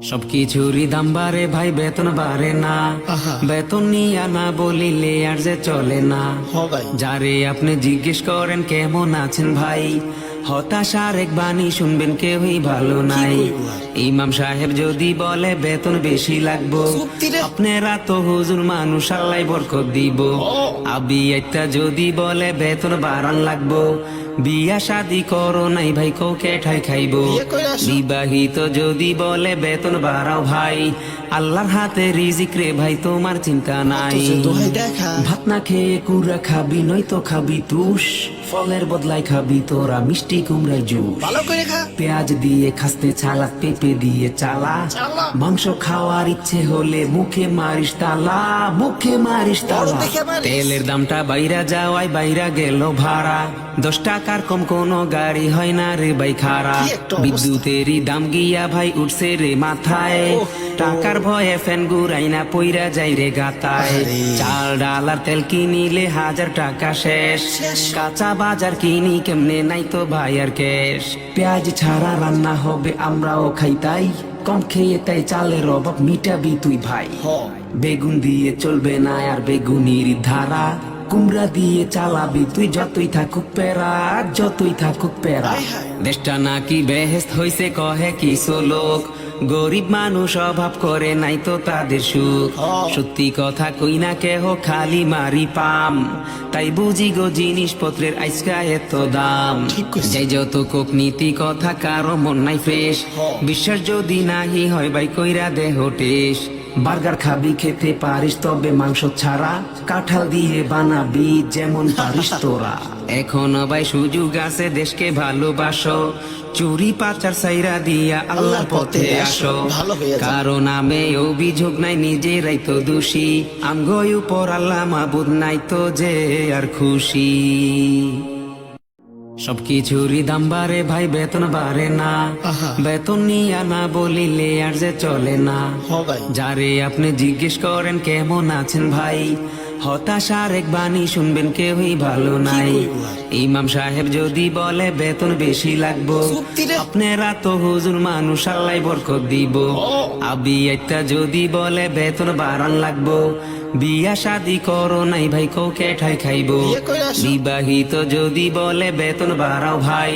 সবকিছুরই দাম বাড়ে ভাই, বেতন বাড়ে না। বেতন নিয়া না বলিলে আর যে চলে না। যারে আপনি জিজ্ঞেস করেন কেমন আছেন ভাই, হতাশার এক বাণী শুনবেন কেউই ভালো নাই। ইমাম সাহেব যদি বলে বেতন বেশি লাগবো, আপনারা তো হুজুর মানুষ, আল্লাহ বরকত দিব। আবি একটা যদি বলে বেতন বাড়ান লাগবো, বিয়া শাদি করো নাই ভাই, কৌকে ঠাই খাইবো। বিবাহিত যদি বলে বেতন বাড়াও ভাই, আল্লাহর হাতে রিজিক রে ভাই, তোমার চিন্তা নাই। ভাত না খেয়ে কুড়া খাবি, নয়তো খাবি তুষ, ফলের বদলায় খাবি তোরা মিষ্টি কুমড়ার জুস। পেঁয়াজ দিয়ে খাসতে চালা, পেঁপে দিয়ে চালা, মাংস খাওয়ার ইচ্ছে হলে মুখে মারিস তালা, মুখে মারিস তালা। তেলের দামটা বাইরা যাওয়ায় বাইরা গেল ভাড়া, 10 টাকার কম কোনো গাড়ি হয় না রে ভাই খারা। বিদ্যুতেরই দাম গিয়া ভাই উঠছে রে মাথায়, টাকার ভয়ে ফ্যান গুড়াই না পইরা যাই রে গাতায়। চাল ডাল আর তেল কিনিলে 1000 টাকা শেষ, কাঁচা বাজার কিনি কেমনে নাই তো ভাই আর ক্যাশ। পেঁয়াজ ছাড়া রান্না হবে আমরাও খাই তাই, কম খেয়ে তাই চালের অভাব মিটাবি তুই ভাই। বেগুন দিয়ে চলবে না আর বেগুনির ধারা, কুমড়া দিয়ে চালাবি তুই যতই থাকুক প্যারা, যতই থাকুক প্যারা। দেশটা নাকি বেহেস্ত হইছে কহে কিছু লোক, গরিব মানুষ অভাব করে নাই তো তাদের সুখ। সত্যি কথা কই না কেহ খালি মারি পাম, তাই বুঝি গো জিনিসপত্রের আজকা এত দাম। যাই যত কোক নীতি কথা কারো মন নাই ফ্রেশ, বিশ্বাস যদি নাহি হয় ভাই কইরা দেহ টেস। বার্গার খাবি খেতে পারিস তবে মাংস ছাড়া, কাঁঠাল দিয়ে বানাবি যেমন পারিস তোরা। এখনো ভাই সুযোগ আছে, দেশকে ভালোবাসো, চুরি পাচার সাইরা দিয়া আল্লাহর পথে আসো। কারো নামে অভিযোগ নাই, নিজেরাই তো দোষী, আমগো উপর আল্লাহ মাবুদ নাই তো যে আর খুশি। সবকিছুরই দাম বাড়ে ভাই, বেতন বাড়ে না। বেতন নিয়া না বলিলে আর যে চলে না। যারে আপনি জিজ্ঞেস করেন কেমন আছেন ভাই, হতাশার এক বাণী শুনবেন কেউই ভালো নাই। ইমাম সাহেব যদি বলে বেতন বেশি লাগবো, আপনারা তো হুজুর মানুষ, আল্লাহ বরকত দিব। আবি একটা যদি বলে বেতন বাড়ান লাগবো, বিয়া শাদি করো নাই ভাই, কৌকে ঠাই খাইবো। বিবাহিত যদি বলে বেতন বাড়াও ভাই,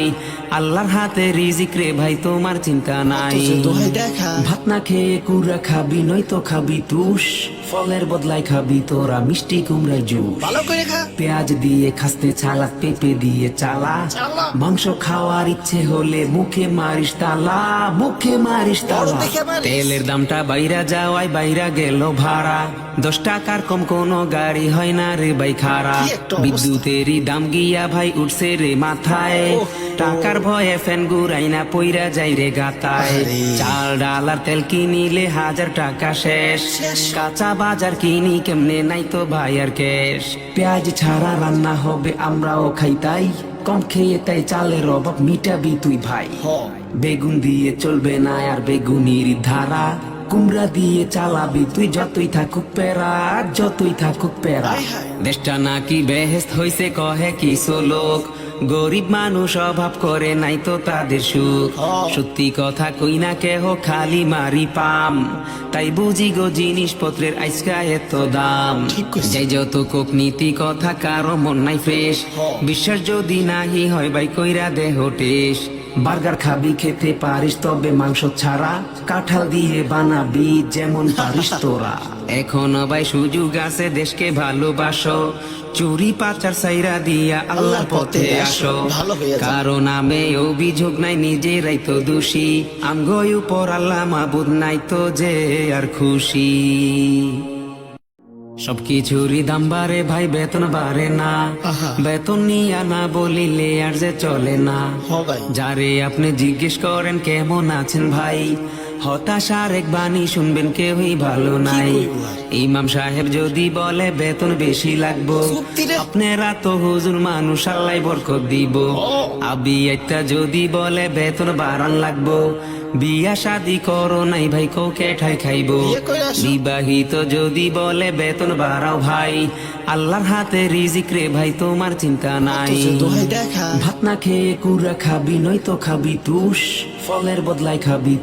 আল্লাহর হাতে রিজিক রে ভাই, তোমার চিন্তা নাই। ভাত না খেয়ে কুড়া খাবি, নয়তো খাবি তুষ, ফলের বদলায় খাবি তোরা মিষ্টি কুমড়ার জুস। পেঁয়াজ দিয়ে খাসতে চালা, পেঁপে দিয়ে চালা, মাংস খাওয়ার ইচ্ছে হলে মুখে মারিস তালা, মুখে মারিস তালা। তেলের দামটা বাইরা যাওয়ায় বাইরা গেল ভাড়া, 10 টাকার কম কোনো গাড়ি হয় না রে ভাই খারা। বিদ্যুতেরই দাম গিয়া ভাই উঠছে রে মাথায়, টাকার ভয়ে ফ্যান গুড়াই না পইরা যাই রে গাতায়। চাল ডাল আর তেল কিনিলে 1000 টাকা শেষ, কাঁচা বাজার কিনি কেমনে নাই তো ভাই আর ক্যাশ। পেঁয়াজ ছাড়া রান্না হবে আমরাও খাই তাই, কম খেয়ে তাই চালের অভাব মিটাবি তুই ভাই। বেগুন দিয়ে চলবে না আর বেগুনির ধারা, কুমড়া দিয়ে চালাবি তুই যতই থাকুক প্যারা, যতই থাকুক প্যারা। দেশটা নাকি বেহেস্ত হইছে কহে কিছু লোক, গরিব মানুষ অভাব করে নাই তো তাদের সুখ। সত্যি কথা কই না কেহ খালি মারি পাম, তাই বুঝি গো জিনিসপত্রের আজকা এত দাম। যাই যত কোক নীতি কথা কারো মন নাই ফ্রেশ, বিশ্বাস যদি নাহি হয় ভাই কইরা দেহ টেস। বার্গার খাবি খেতে পারিস তবে মাংস ছাড়া, কাঁঠাল দিয়ে বানাবি যেমন পারিস তোরা। এখনো ভাই সুযোগ আছে, দেশকে ভালোবাসো, চুরি পাচার সাইরা দিয়া আল্লাহর পথে আসো। কারো নামে অভিযোগ নাই, নিজেরাই তো দোষী, আমগো উপর আল্লাহ মাবুদ নাই তো যে আর খুশি। সবকিছুরই দাম বাড়ে ভাই, বেতন বাড়ে না। বেতন নিয়া না বলিলে আর যে চলে না। যারে আপনি জিজ্ঞেস করেন কেমন আছেন ভাই, হতাশার এক বাণী শুনবেন কেউই ভালো নাই। ইমাম সাহেব যদি বলে বেতন বেশি লাগবো, আপনারা তো হুজুর মানুষ, আল্লাহ বরকত দিব। আবি একটা যদি বলে বেতন বাড়ান লাগবো, বিয়া শাদি করো নাই ভাই, কৌকে ঠাই খাইবো। বিবাহিত যদি বলে বেতন বাড়াও ভাই, আল্লাহর হাতে রিজিক রে ভাই, তোমার চিন্তা নাই। ভাত না খেয়ে কুড়া খাবি, নয়তো খাবি তুষ, ফলের বদলায় খাবি